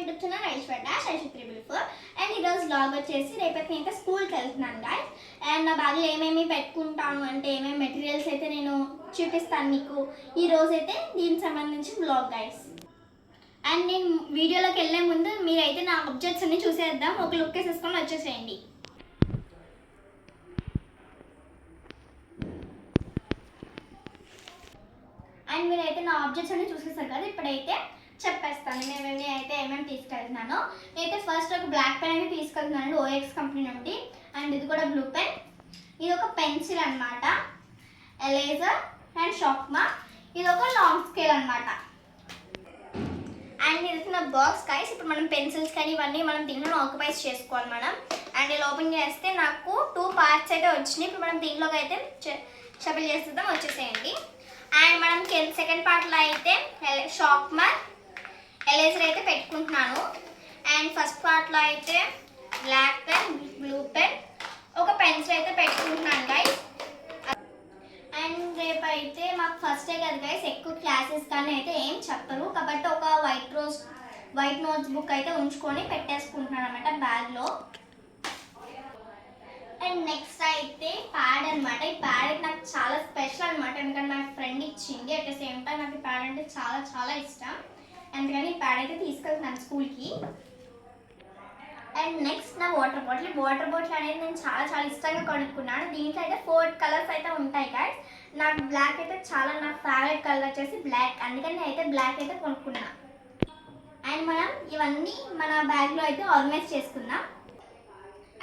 YouTube channel Aishwarya and ఈరోజు blog వచ్చేసి రేపటి నేను స్కూల్కి వెళ్తున్నాను గాయస్. అండ్ నా బ్యాగ్లో ఏమేమి పెట్టుకుంటాను అంటే ఏమేమి మెటీరియల్స్ అయితే నేను చూపిస్తాను మీకు ఈ రోజు అయితే దీనికి సంబంధించి బ్లాగ్ గాయస్. అండ్ నేను వీడియోలోకి వెళ్ళే ముందు మీరైతే నా ఆబ్జెక్ట్స్ అన్ని చూసేద్దాం, ఒక లుక్ వేసేసుకొని వచ్చేసేయండి. అండ్ మీరైతే నా ఆబ్జెక్ట్స్ అన్ని చూసేసారు కదా, ఇప్పుడైతే చెప్పేస్తాను నేను అయితే ఏమేమి తీసుకెళ్తున్నాను. నేనైతే ఫస్ట్ ఒక బ్లాక్ పెన్ అయితే తీసుకెళ్తున్నాను ఓఎక్స్ కంపెనీ నుండి. అండ్ ఇది కూడా బ్లూ పెన్, ఇది ఒక పెన్సిల్ అనమాట, ఎరేజర్ అండ్ షార్ప్నర్, ఇది ఒక లాంగ్ స్కేల్ అనమాట. అండ్ ఇది నా బాక్స్ గైస్. ఇప్పుడు మనం పెన్సిల్స్ కానీ ఇవన్నీ మనం దీంట్లో ఆక్యుపైజ్ చేసుకోవాలి మనం. అండ్ ఇలా ఓపెన్ చేస్తే నాకు 2 పార్ట్స్ అయితే వచ్చినాయి. ఇప్పుడు మనం దీంట్లోకి అయితే షఫిల్ చేసేద్దాం, వచ్చేసేయండి. అండ్ మనం సెకండ్ పార్ట్లో అయితే షార్ప్నర్, ఎరేజర్ అయితే పెట్టుకుంటున్నాను. అండ్ ఫస్ట్ పార్ట్లో అయితే బ్లాక్ పెన్, బ్లూ పెన్, ఒక పెన్సిల్ అయితే పెట్టుకుంటున్నాను గైస్. అండ్ రేపు అయితే మాకు ఫస్టే కదా గైస్, ఎక్కువ క్లాసెస్ కానీ అయితే ఏం చెప్పరు కాబట్టి ఒక వైట్ నోట్స్ బుక్ అయితే ఉంచుకొని పెట్టేసుకుంటున్నాను అనమాట బ్యాగ్లో. అండ్ నెక్స్ట్ అయితే ప్యాడ్ అనమాట. ఈ ప్యాడ్ అయితే నాకు చాలా స్పెషల్ అనమాట, ఎందుకంటే నా ఫ్రెండ్ ఇచ్చింది. అట్ ద సేమ్ టైం నాకు ఈ ప్యాడ్ అంటే చాలా చాలా ఇష్టం, అందుకని ఈ ప్యాడ్ అయితే తీసుకెళ్తున్నాను స్కూల్కి. అండ్ నెక్స్ట్ నా వాటర్ బాటిల్ అనేది నేను చాలా చాలా ఇష్టంగా కొనుక్కున్నాను. దీంట్లో అయితే 4 కలర్స్ అయితే ఉంటాయి గాయస్. నాకు బ్లాక్ అయితే చాలా నా ఫేవరెట్ కలర్ వచ్చేసి బ్లాక్, అందుకని నేను అయితే బ్లాక్ అయితే కొనుక్కున్నాను. అండ్ మనం ఇవన్నీ మన బ్యాగ్లో అయితే ఆర్గనైజ్ చేసుకుందాం.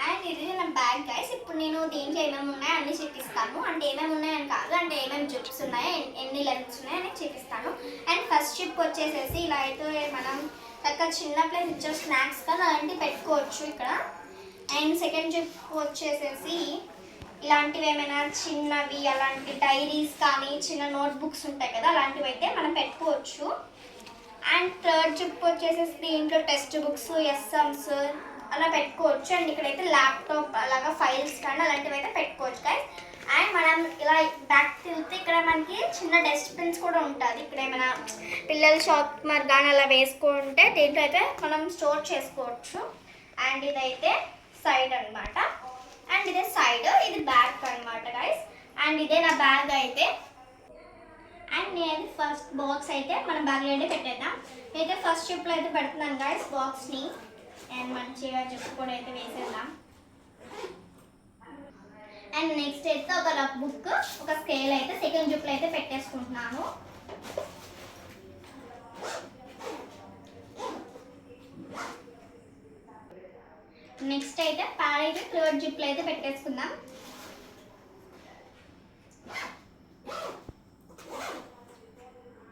అండ్ ఇది నా బ్యాగ్ గైస్. ఇప్పుడు నేను దీంట్లో ఏమేమి ఉన్నాయో అన్నీ చూపిస్తాను. అంటే ఏమేమి ఉన్నాయని కాదు, అంటే ఏమేమి జిప్స్ ఉన్నాయో ఎన్ని లెంత్స్ ఉన్నాయో అని చూపిస్తాను. అండ్ ఫస్ట్ జిప్ వచ్చేసేసి ఇలా అయితే మనం చక్కగా చిన్న ప్లేస్ ఇచ్చే స్నాక్స్ కదా అలాంటివి పెట్టుకోవచ్చు ఇక్కడ. అండ్ సెకండ్ జిప్ వచ్చేసేసి ఇలాంటివి ఏమైనా చిన్నవి అలాంటి డైరీస్ కానీ చిన్న నోట్బుక్స్ ఉంటాయి కదా అలాంటివి అయితే మనం పెట్టుకోవచ్చు. అండ్ థర్డ్ జిప్ వచ్చేసేసి దీంట్లో టెక్స్ట్ బుక్స్, ఎస్ఎమ్స్ అలా పెట్టుకోవచ్చు. అండ్ ఇక్కడైతే ల్యాప్టాప్ అలాగా ఫైల్స్ కానీ అలాంటివి అయితే పెట్టుకోవచ్చు గైస్. అండ్ మనం ఇలా బ్యాక్ తిరిగితే ఇక్కడ మనకి చిన్న డస్ట్బిన్స్ కూడా ఉంటుంది. ఇక్కడ ఏమైనా పిల్లల షార్ప్నర్ కానీ అలా వేసుకుంటే దీంట్లో అయితే మనం స్టోర్ చేసుకోవచ్చు. అండ్ ఇదైతే సైడ్ అనమాట, అండ్ ఇదే సైడ్, ఇది బ్యాక్ అనమాట గైస్. అండ్ ఇదే నా బ్యాగ్ అయితే. అండ్ నేను ఫస్ట్ బాక్స్ అయితే మన బ్యాగ్లో అయితే పెట్టేద్దాం. నేనైతే ఫస్ట్ షిప్లో అయితే పెడుతున్నాను గైస్ బాక్స్ని. అండ్ మంచిగా జిప్ కూడా అయితే వేసేద్దాం. అండ్ నెక్స్ట్ అయితే ఒక రఫ్ బుక్, ఒక స్కేల్ అయితే సెకండ్ జిప్లో అయితే పెట్టేసుకుంటున్నాను. నెక్స్ట్ అయితే ప్యాడ్ అయితే థర్డ్ జిప్లో అయితే పెట్టేసుకుందాం.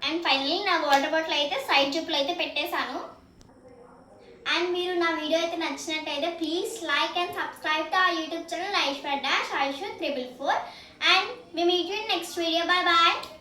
అండ్ ఫైనల్లీ నా వాటర్ బాటిల్ అయితే సైడ్ జిప్లో అయితే పెట్టేశాను. అండ్ మీరు నా వీడియో అయితే నచ్చినట్టయితే please like and subscribe to our YouTube channel ఐశ్వర్య-ISHU 444. And we meet you in next video. Bye bye.